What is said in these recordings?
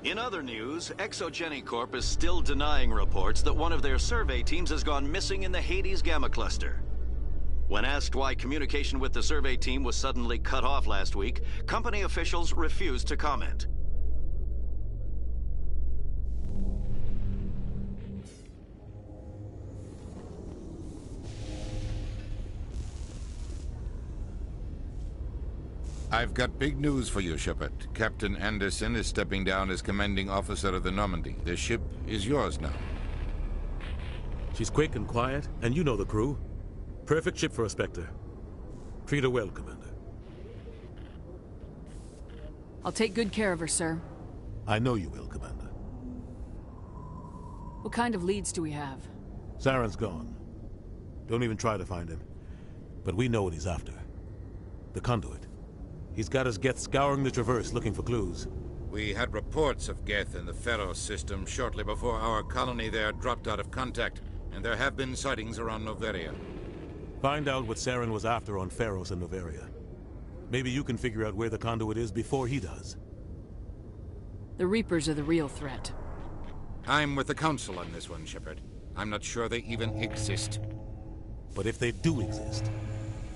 In other news, Exogeny Corp is still denying reports that one of their survey teams has gone missing in the Hades Gamma Cluster. When asked why communication with the survey team was suddenly cut off last week, company officials refused to comment. I've got big news for you, Shepard. Captain Anderson is stepping down as commanding officer of the Normandy. The ship is yours now. She's quick and quiet, and you know the crew. Perfect ship for a Spectre. Treat her well, Commander. I'll take good care of her, sir. I know you will, Commander. What kind of leads do we have? Saren's gone. Don't even try to find him. But we know what he's after. The conduit. He's got us Geth scouring the Traverse looking for clues. We had reports of Geth in the Pharos system shortly before our colony there dropped out of contact, and there have been sightings around Noveria. Find out what Saren was after on Pharos and Noveria. Maybe you can figure out where the conduit is before he does. The Reapers are the real threat. I'm with the Council on this one, Shepard. I'm not sure they even exist. But if they do exist,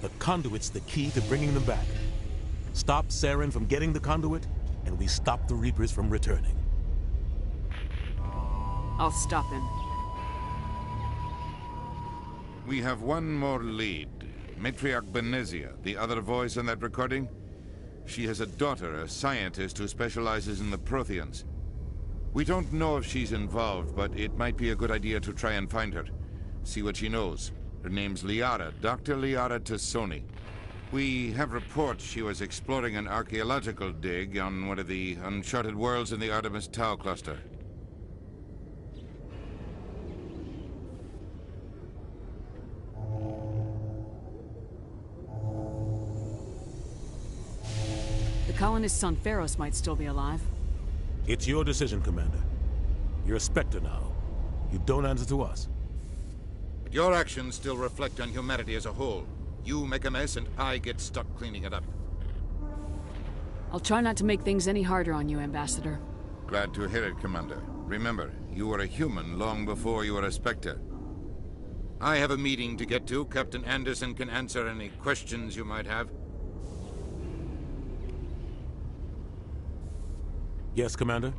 the conduit's the key to bringing them back. Stop Saren from getting the conduit, and we stop the Reapers from returning. I'll stop him. We have one more lead. Matriarch Benezia, the other voice in that recording. She has a daughter, a scientist who specializes in the Protheans. We don't know if she's involved, but it might be a good idea to try and find her. See what she knows. Her name's Liara, Dr. Liara Tassoni. We have reports she was exploring an archaeological dig on one of the uncharted worlds in the Artemis Tau cluster. The colonists on Pharos might still be alive. It's your decision, Commander. You're a Spectre now. You don't answer to us. But your actions still reflect on humanity as a whole. You make a mess and I get stuck cleaning it up. I'll try not to make things any harder on you, Ambassador. Glad to hear it, Commander. Remember, you were a human long before you were a Spectre. I have a meeting to get to. Captain Anderson can answer any questions you might have. Yes, Commander?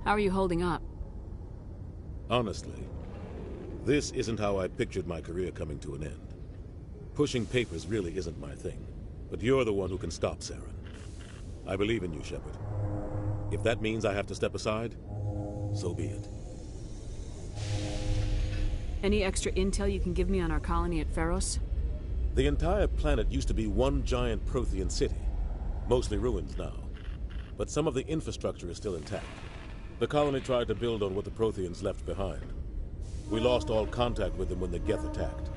How are you holding up? Honestly, this isn't how I pictured my career coming to an end. Pushing papers really isn't my thing, but you're the one who can stop Saren. I believe in you, Shepard. If that means I have to step aside, so be it. Any extra intel you can give me on our colony at Pharos? The entire planet used to be one giant Prothean city, mostly ruins now. But some of the infrastructure is still intact. The colony tried to build on what the Protheans left behind. We lost all contact with them when the Geth attacked.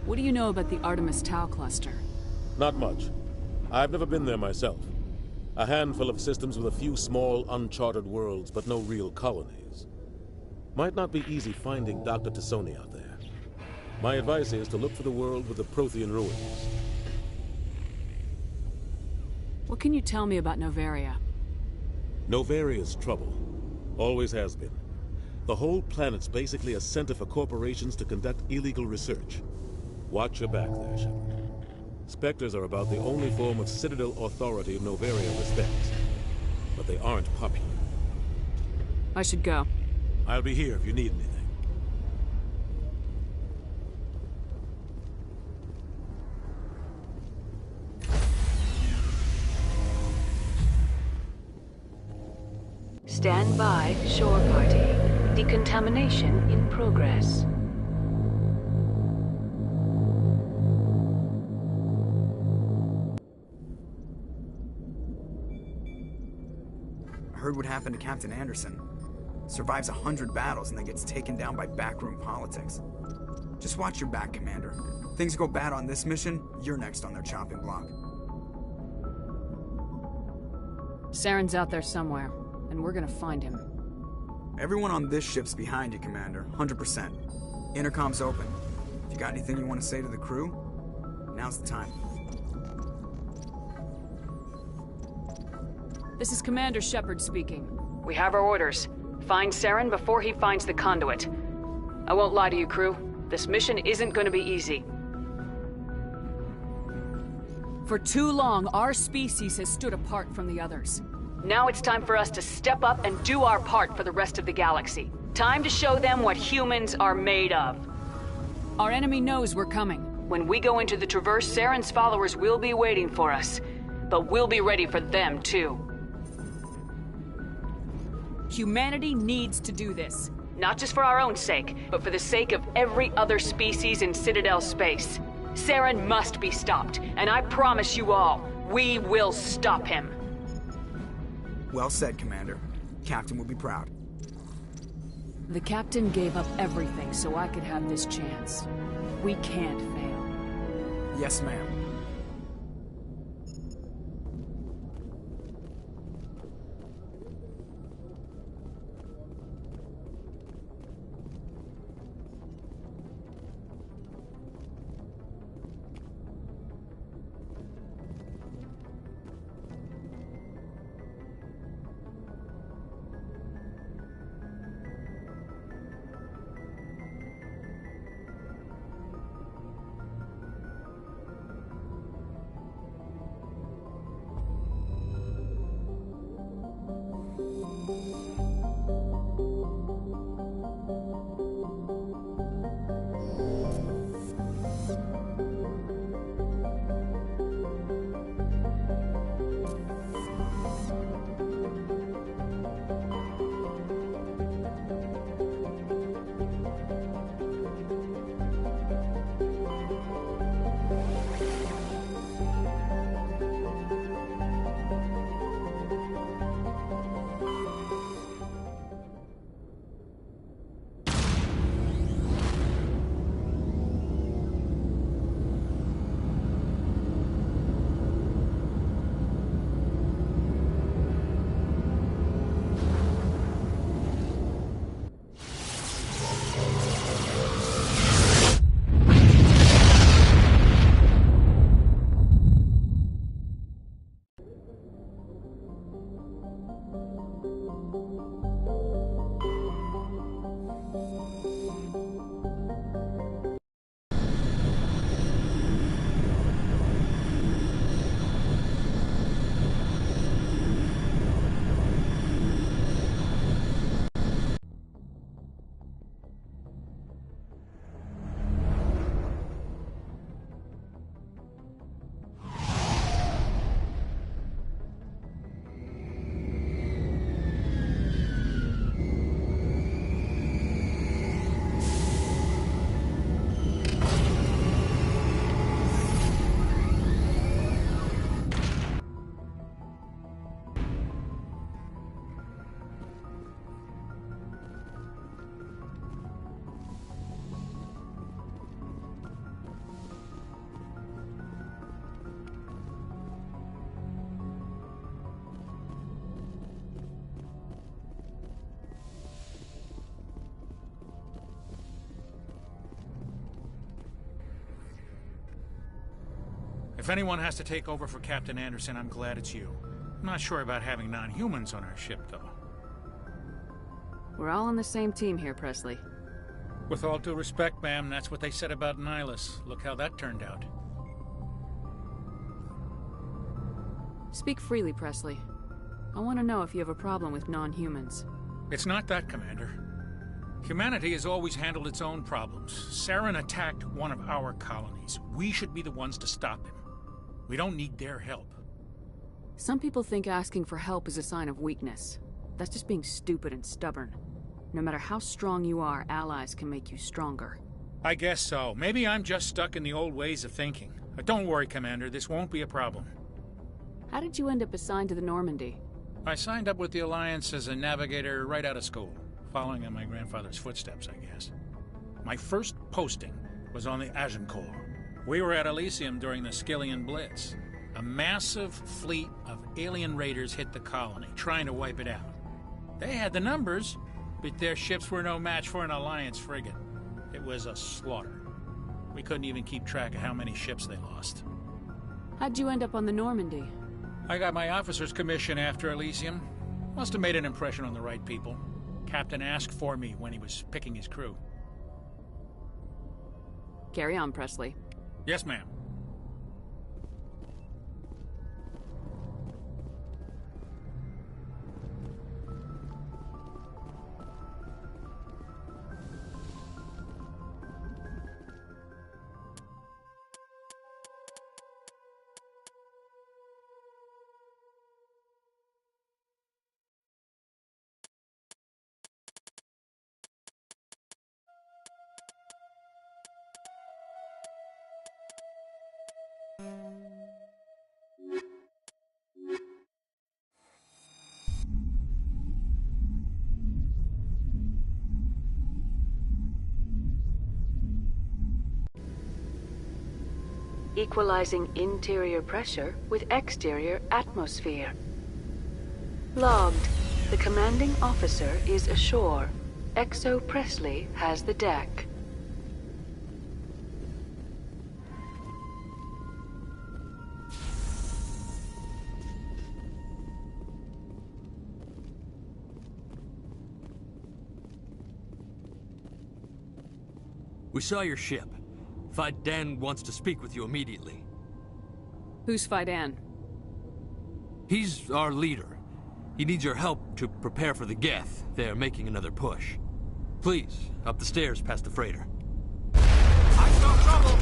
What do you know about the Artemis Tau cluster? Not much. I've never been there myself. A handful of systems with a few small, uncharted worlds, but no real colonies. Might not be easy finding Dr. Tassoni out there. My advice is to look for the world with the Prothean ruins. What can you tell me about Noveria? Noveria's trouble. Always has been. The whole planet's basically a center for corporations to conduct illegal research. Watch your back there, Shepard. Spectres are about the only form of Citadel authority Noveria respects. But they aren't popular. I should go. I'll be here if you need anything. Stand by, shore party. Decontamination in progress. I heard what happened to Captain Anderson. Survives 100 battles and then gets taken down by backroom politics. Just watch your back, Commander. Things go bad on this mission, you're next on their chopping block. Saren's out there somewhere, and we're gonna find him. Everyone on this ship's behind you, Commander. 100%. Intercom's open. If you got anything you want to say to the crew, now's the time. This is Commander Shepard speaking. We have our orders. Find Saren before he finds the conduit. I won't lie to you, crew. This mission isn't going to be easy. For too long, our species has stood apart from the others. Now it's time for us to step up and do our part for the rest of the galaxy. Time to show them what humans are made of. Our enemy knows we're coming. When we go into the Traverse, Saren's followers will be waiting for us. But we'll be ready for them, too. Humanity needs to do this. Not just for our own sake, but for the sake of every other species in Citadel space. Saren must be stopped, and I promise you all, we will stop him. Well said, Commander. Captain will be proud. The Captain gave up everything so I could have this chance. We can't fail. Yes, ma'am. If anyone has to take over for Captain Anderson, I'm glad it's you. I'm not sure about having non-humans on our ship, though. We're all on the same team here, Presley. With all due respect, ma'am, that's what they said about Nihilus. Look how that turned out. Speak freely, Presley. I want to know if you have a problem with non-humans. It's not that, Commander. Humanity has always handled its own problems. Saren attacked one of our colonies. We should be the ones to stop him. We don't need their help. Some people think asking for help is a sign of weakness. That's just being stupid and stubborn. No matter how strong you are, allies can make you stronger. I guess so. Maybe I'm just stuck in the old ways of thinking. But don't worry, Commander. This won't be a problem. How did you end up assigned to the Normandy? I signed up with the Alliance as a navigator right out of school, following in my grandfather's footsteps, I guess. My first posting was on the Agincourt. We were at Elysium during the Skillian Blitz. A massive fleet of alien raiders hit the colony, trying to wipe it out. They had the numbers, but their ships were no match for an Alliance frigate. It was a slaughter. We couldn't even keep track of how many ships they lost. How'd you end up on the Normandy? I got my officer's commission after Elysium. Must have made an impression on the right people. Captain asked for me when he was picking his crew. Carry on, Presley. Yes, ma'am. Equalizing interior pressure with exterior atmosphere. Logged. The commanding officer is ashore. XO Presley has the deck. We saw your ship. Faidan wants to speak with you immediately. Who's Faidan? He's our leader. He needs your help to prepare for the Geth. They're making another push. Please, up the stairs past the freighter. I smell trouble!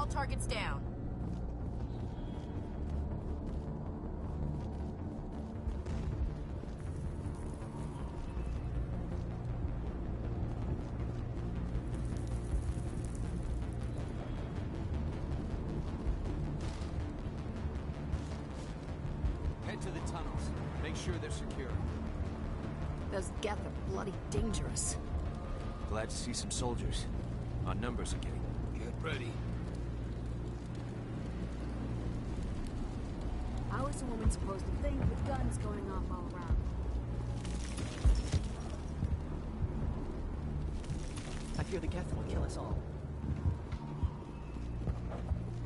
Targets down. Head to the tunnels. Make sure they're secure. Those Geth are bloody dangerous. Glad to see some soldiers. Our numbers are getting... Get ready. How is a woman supposed to think with guns going off all around? I fear the Geth will kill us all.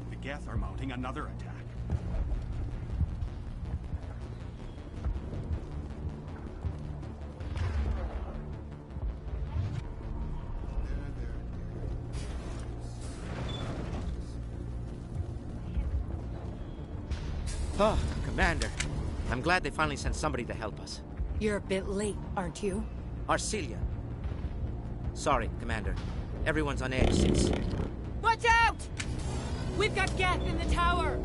The Geth are mounting another attack. Oh, Commander. I'm glad they finally sent somebody to help us. You're a bit late, aren't you? Arcelia. Sorry, Commander. Everyone's on edge since... Watch out! We've got Geth in the tower!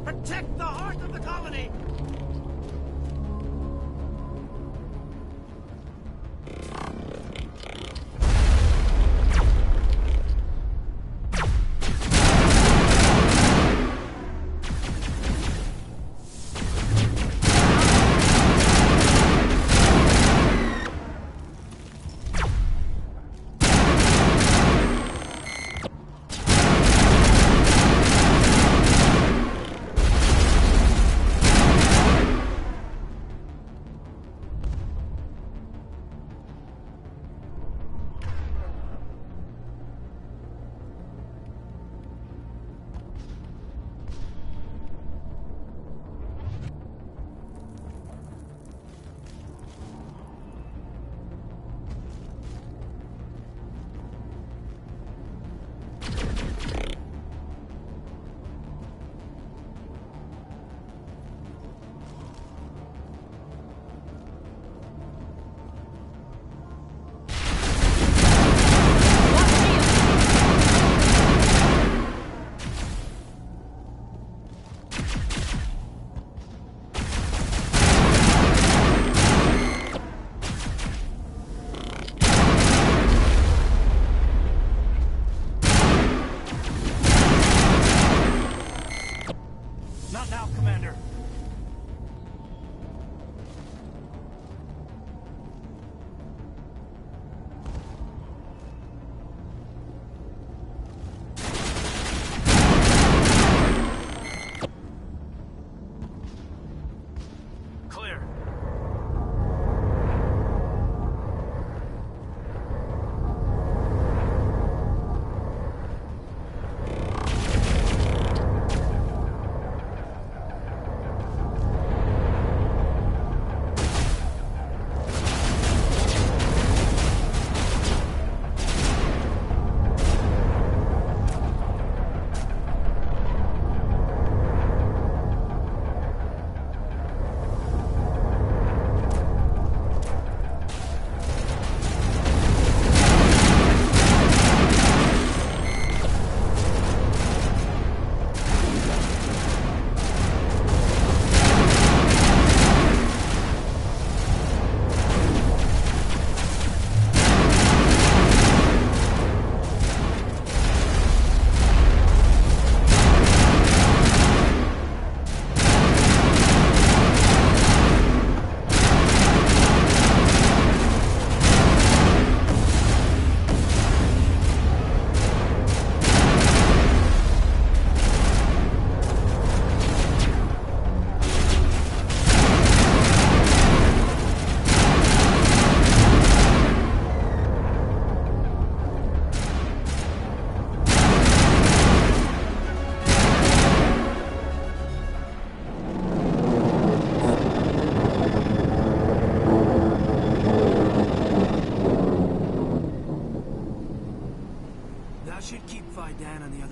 Protect the heart of the colony!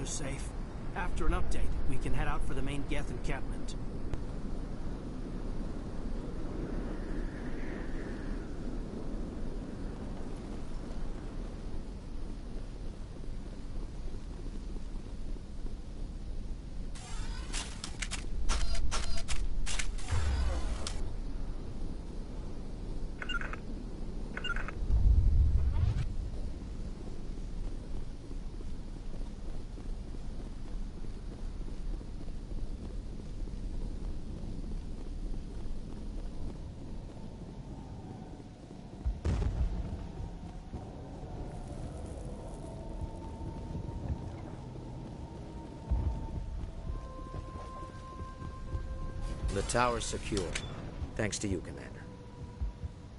safe. After an update, we can head out for the main Geth encampment. The tower's secure. Thanks to you, Commander.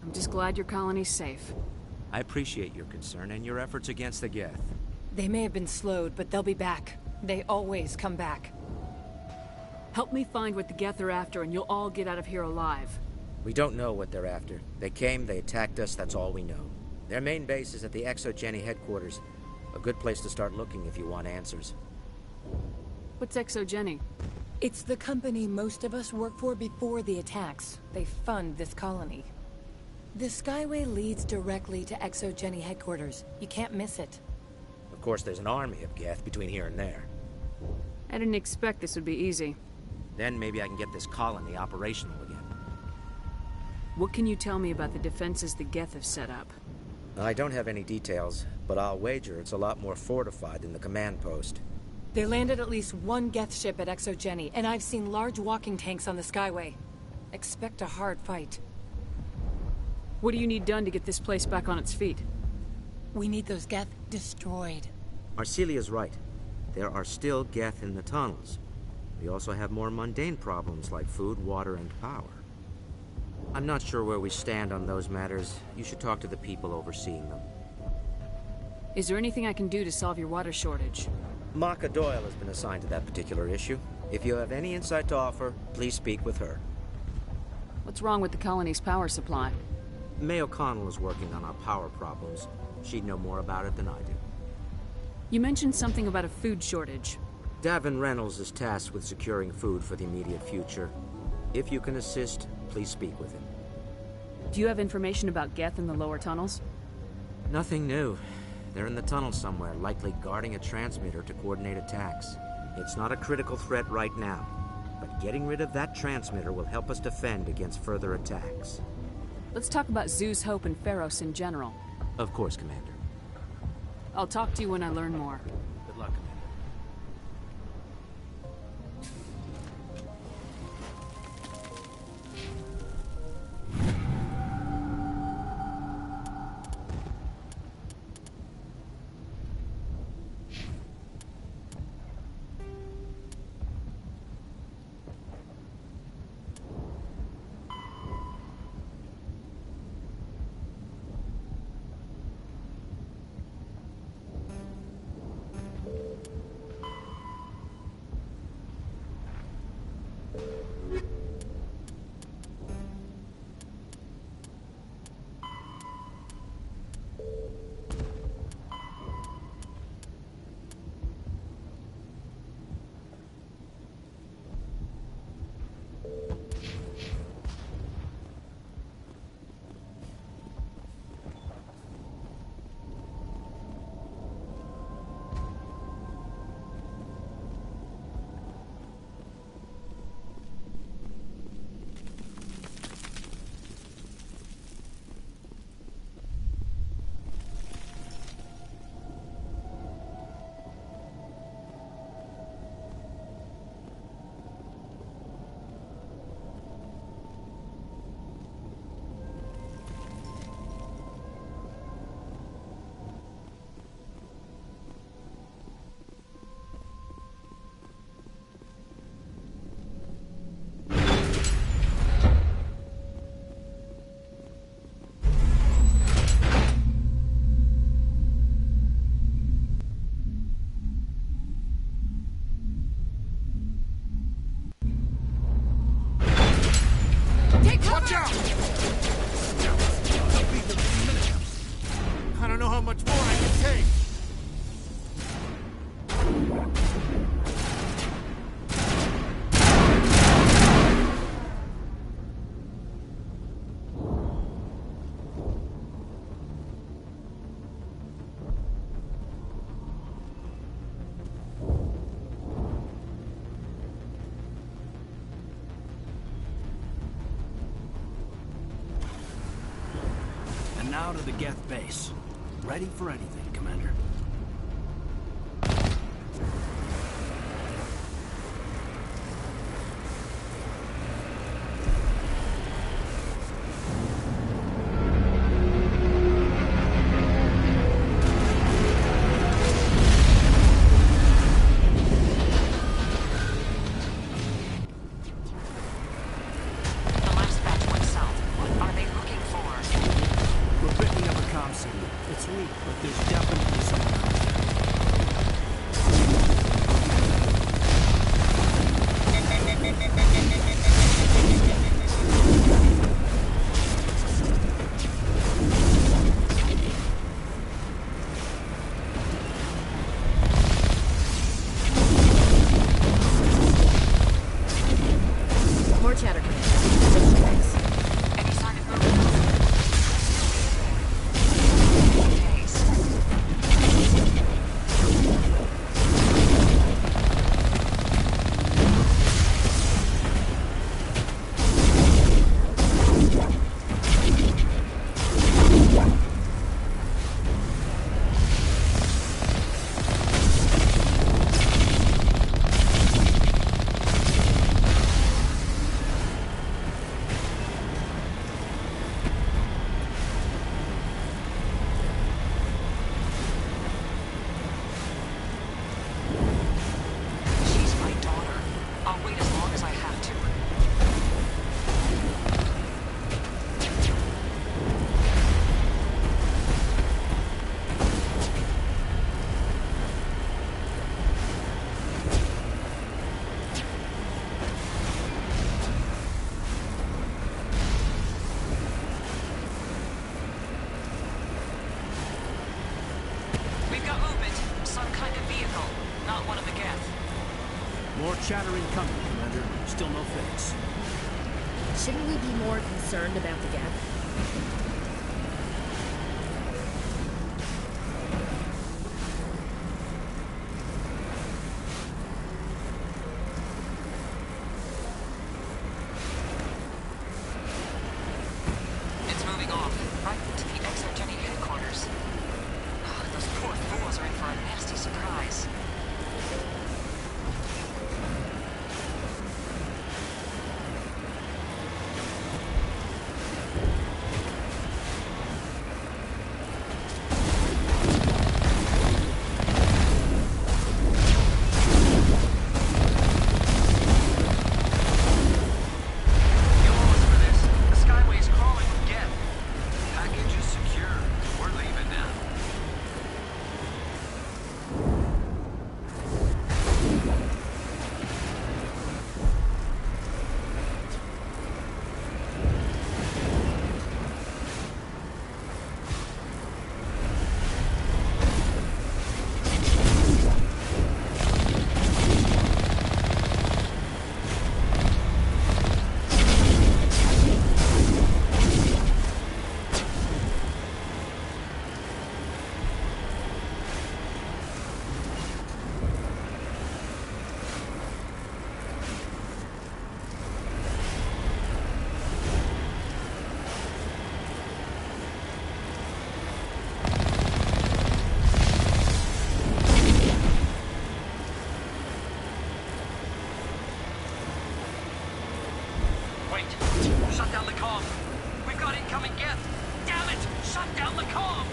I'm just glad your colony's safe. I appreciate your concern and your efforts against the Geth. They may have been slowed, but they'll be back. They always come back. Help me find what the Geth are after, and you'll all get out of here alive. We don't know what they're after. They came, they attacked us, that's all we know. Their main base is at the ExoGeni headquarters. A good place to start looking if you want answers. What's ExoGeni? It's the company most of us work for before the attacks. They fund this colony. The Skyway leads directly to ExoGeni headquarters. You can't miss it. Of course, there's an army of Geth between here and there. I didn't expect this would be easy. Then maybe I can get this colony operational again. What can you tell me about the defenses the Geth have set up? I don't have any details, but I'll wager it's a lot more fortified than the command post. They landed at least one Geth ship at ExoGeni, and I've seen large walking tanks on the Skyway. Expect a hard fight. What do you need done to get this place back on its feet? We need those Geth destroyed. Arcelia's right. There are still Geth in the tunnels. We also have more mundane problems like food, water, and power. I'm not sure where we stand on those matters. You should talk to the people overseeing them. Is there anything I can do to solve your water shortage? Maka Doyle has been assigned to that particular issue. If you have any insight to offer, please speak with her. What's wrong with the colony's power supply? May O'Connell is working on our power problems. She'd know more about it than I do. You mentioned something about a food shortage. Davin Reynolds is tasked with securing food for the immediate future. If you can assist, please speak with him. Do you have information about Geth in the lower tunnels? Nothing new. They're in the tunnel somewhere, likely guarding a transmitter to coordinate attacks. It's not a critical threat right now, but getting rid of that transmitter will help us defend against further attacks. Let's talk about Zeus, Hope, and Pharos in general. Of course, Commander. I'll talk to you when I learn more. Good luck, Commander. Watch out! I don't know how much more I can take. Now to the Geth base. Ready for anything, Commander. It's weak, but there's definitely something. chatter incoming, Commander. Still no fix. Shouldn't we be more concerned about the geth? It's moving off, right into the ExoGeni headquarters. Oh, those poor fools are in for a nasty surprise. Shut down the comm! We've got incoming geth! Damn it! Shut down the comm!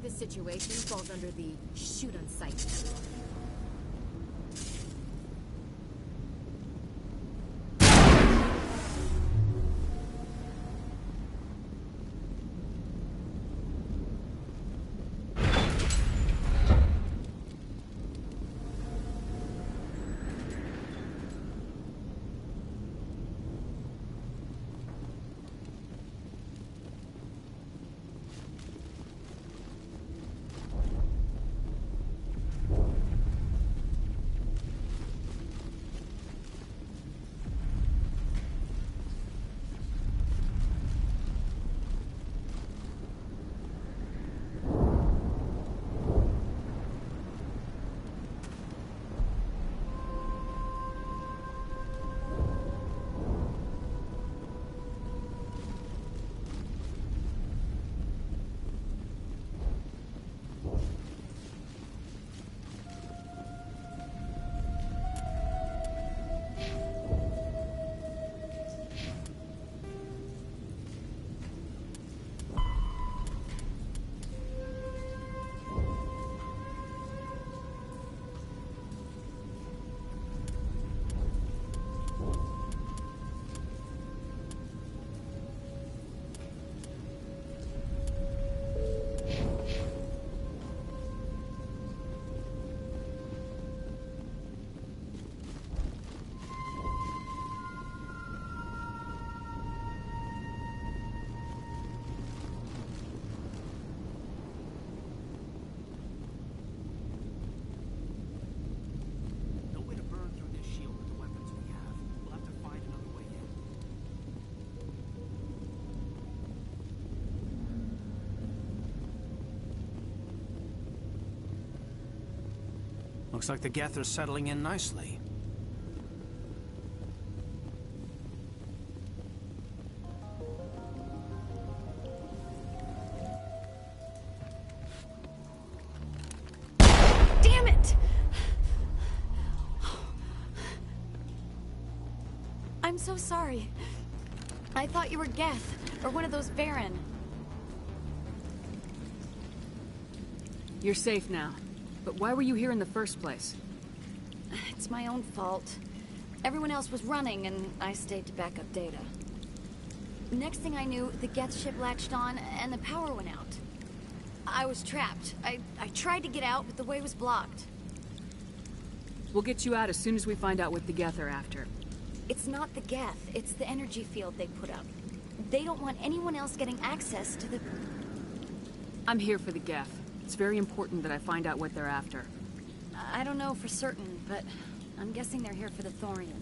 Situation falls under the shoot on sight catalog. Looks like the Geth are settling in nicely. Damn it! I'm so sorry. I thought you were Geth, or one of those Varen. You're safe now. But why were you here in the first place? It's my own fault. Everyone else was running, and I stayed to back up data. Next thing I knew, the Geth ship latched on, and the power went out. I was trapped. I tried to get out, but the way was blocked. We'll get you out as soon as we find out what the Geth are after. It's not the Geth, it's the energy field they put up. They don't want anyone else getting access to the... I'm here for the Geth. It's very important that I find out what they're after. I don't know for certain, but I'm guessing they're here for the Thorian.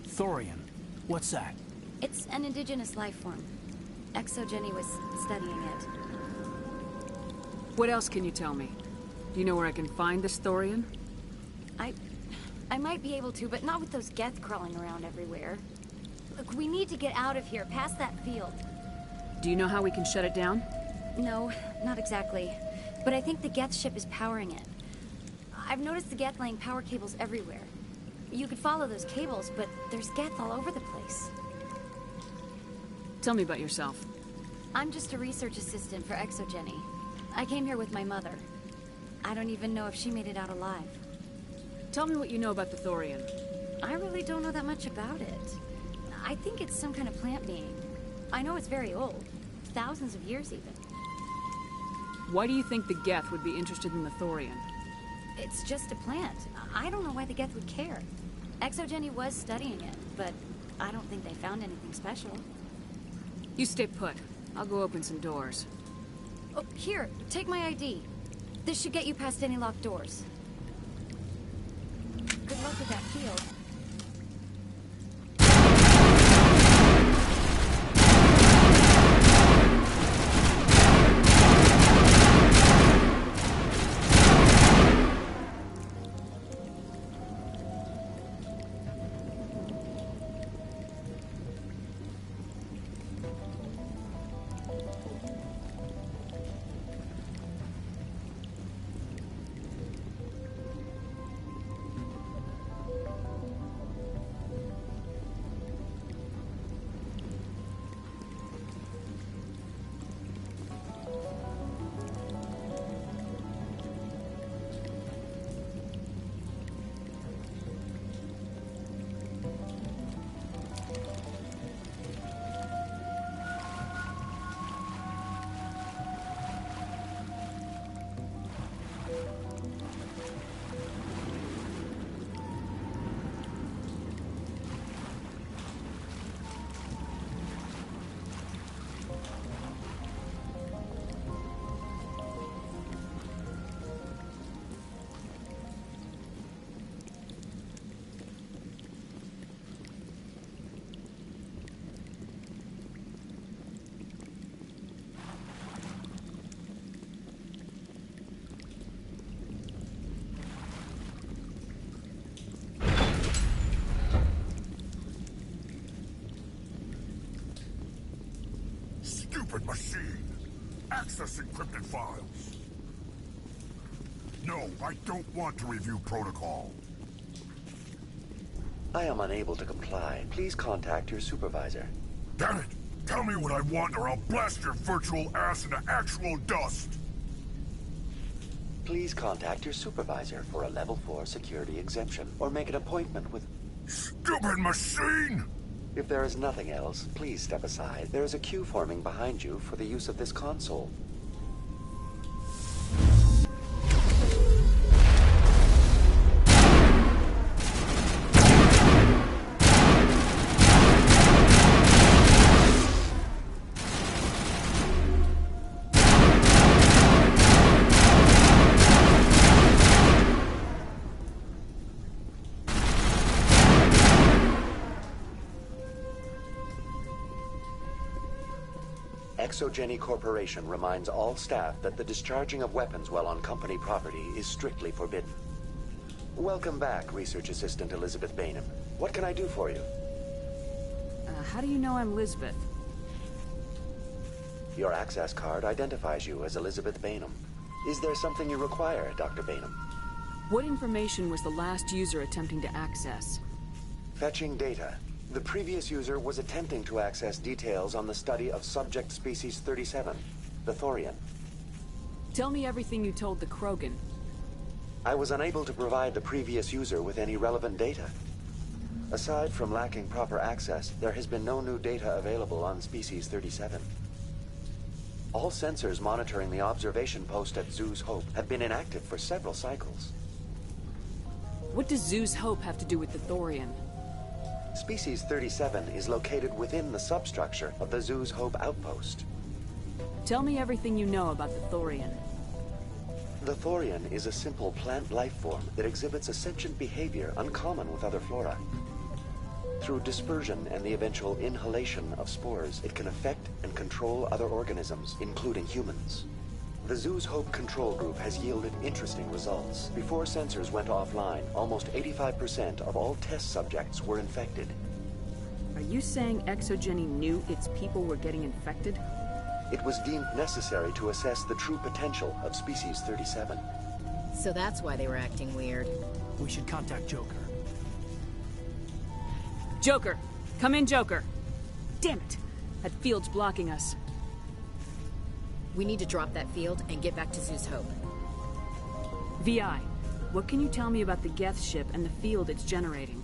Thorian? What's that? It's an indigenous life form. ExoGenny was studying it. What else can you tell me? Do you know where I can find this Thorian? I might be able to, but not with those Geth crawling around everywhere. Look, we need to get out of here, past that field. Do you know how we can shut it down? No, not exactly. But I think the Geth ship is powering it. I've noticed the Geth laying power cables everywhere. You could follow those cables, but there's Geth all over the place. Tell me about yourself. I'm just a research assistant for ExoGenny. I came here with my mother. I don't even know if she made it out alive. Tell me what you know about the Thorian. I really don't know that much about it. I think it's some kind of plant being. I know it's very old. Thousands of years, even. Why do you think the Geth would be interested in the Thorian? It's just a plant. I don't know why the Geth would care. ExoGenny was studying it, but I don't think they found anything special. You stay put. I'll go open some doors. Oh, here, take my ID. This should get you past any locked doors. Good luck with that field. Stupid machine! Access encrypted files! No, I don't want to review protocol. I am unable to comply. Please contact your supervisor. Damn it! Tell me what I want or I'll blast your virtual ass into actual dust! Please contact your supervisor for a level 4 security exemption, or make an appointment with... Stupid machine! If there is nothing else, please step aside. There is a queue forming behind you for the use of this console. ExoGenny Corporation reminds all staff that the discharging of weapons while on company property is strictly forbidden. Welcome back, Research Assistant Elizabeth Bainham. What can I do for you? How do you know I'm Lisbeth? Your access card identifies you as Elizabeth Bainham. Is there something you require, Dr. Bainham? What information was the last user attempting to access? Fetching data. The previous user was attempting to access details on the study of subject species 37, the Thorian. Tell me everything you told the Krogan. I was unable to provide the previous user with any relevant data. Aside from lacking proper access, there has been no new data available on species 37. All sensors monitoring the observation post at Zhu's Hope have been inactive for several cycles. What does Zhu's Hope have to do with the Thorian? Species 37 is located within the substructure of the Zhu's Hope outpost. Tell me everything you know about the Thorian. The Thorian is a simple plant life form that exhibits a sentient behavior uncommon with other flora. Through dispersion and the eventual inhalation of spores, it can affect and control other organisms, including humans. The Zhu's Hope control group has yielded interesting results. Before sensors went offline, almost 85% of all test subjects were infected. Are you saying ExoGeni knew its people were getting infected? It was deemed necessary to assess the true potential of species 37. So that's why they were acting weird. We should contact Joker. Joker! Come in, Joker! Damn it! That field's blocking us. We need to drop that field and get back to Zhu's Hope. VI, what can you tell me about the Geth ship and the field it's generating?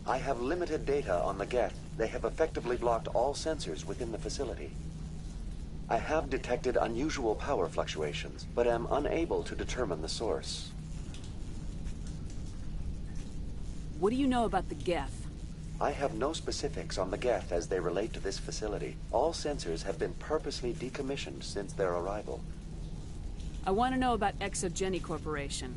I have limited data on the Geth. They have effectively blocked all sensors within the facility. I have detected unusual power fluctuations, but am unable to determine the source. What do you know about the Geth? I have no specifics on the Geth as they relate to this facility. All sensors have been purposely decommissioned since their arrival. I want to know about ExoGeni Corporation.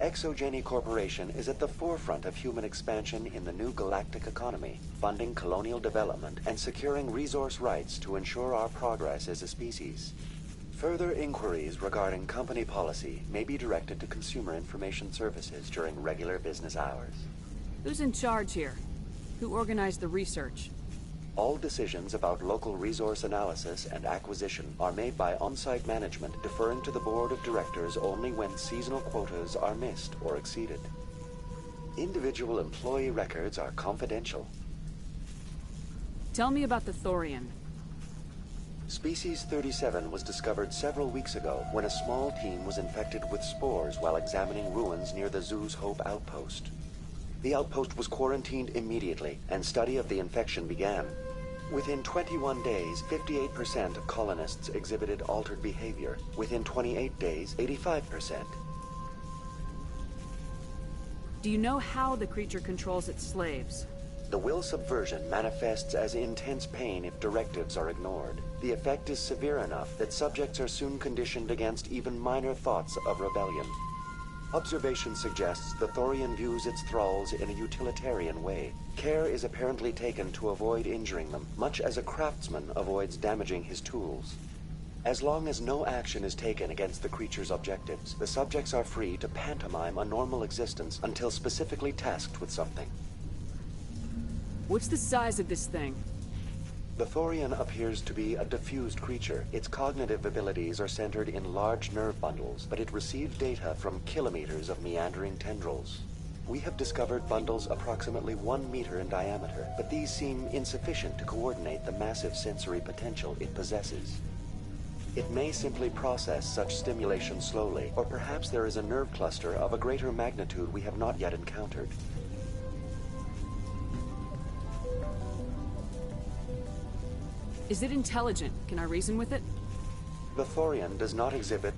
ExoGeni Corporation is at the forefront of human expansion in the new galactic economy, funding colonial development and securing resource rights to ensure our progress as a species. Further inquiries regarding company policy may be directed to Consumer Information Services during regular business hours. Who's in charge here? Who organized the research? All decisions about local resource analysis and acquisition are made by on-site management, deferring to the board of directors only when seasonal quotas are missed or exceeded. Individual employee records are confidential. Tell me about the Thorian. Species 37 was discovered several weeks ago when a small team was infected with spores while examining ruins near the Zhu's Hope outpost. The outpost was quarantined immediately, and study of the infection began. Within 21 days, 58% of colonists exhibited altered behavior. Within 28 days, 85%. Do you know how the creature controls its slaves? The will subversion manifests as intense pain if directives are ignored. The effect is severe enough that subjects are soon conditioned against even minor thoughts of rebellion. Observation suggests the Thorian views its thralls in a utilitarian way. Care is apparently taken to avoid injuring them, much as a craftsman avoids damaging his tools. As long as no action is taken against the creature's objectives, the subjects are free to pantomime a normal existence until specifically tasked with something. What's the size of this thing? The Thorian appears to be a diffused creature. Its cognitive abilities are centered in large nerve bundles, but it receives data from kilometers of meandering tendrils. We have discovered bundles approximately 1 meter in diameter, but these seem insufficient to coordinate the massive sensory potential it possesses. It may simply process such stimulation slowly, or perhaps there is a nerve cluster of a greater magnitude we have not yet encountered. Is it intelligent? Can I reason with it? The Thorian does not exhibit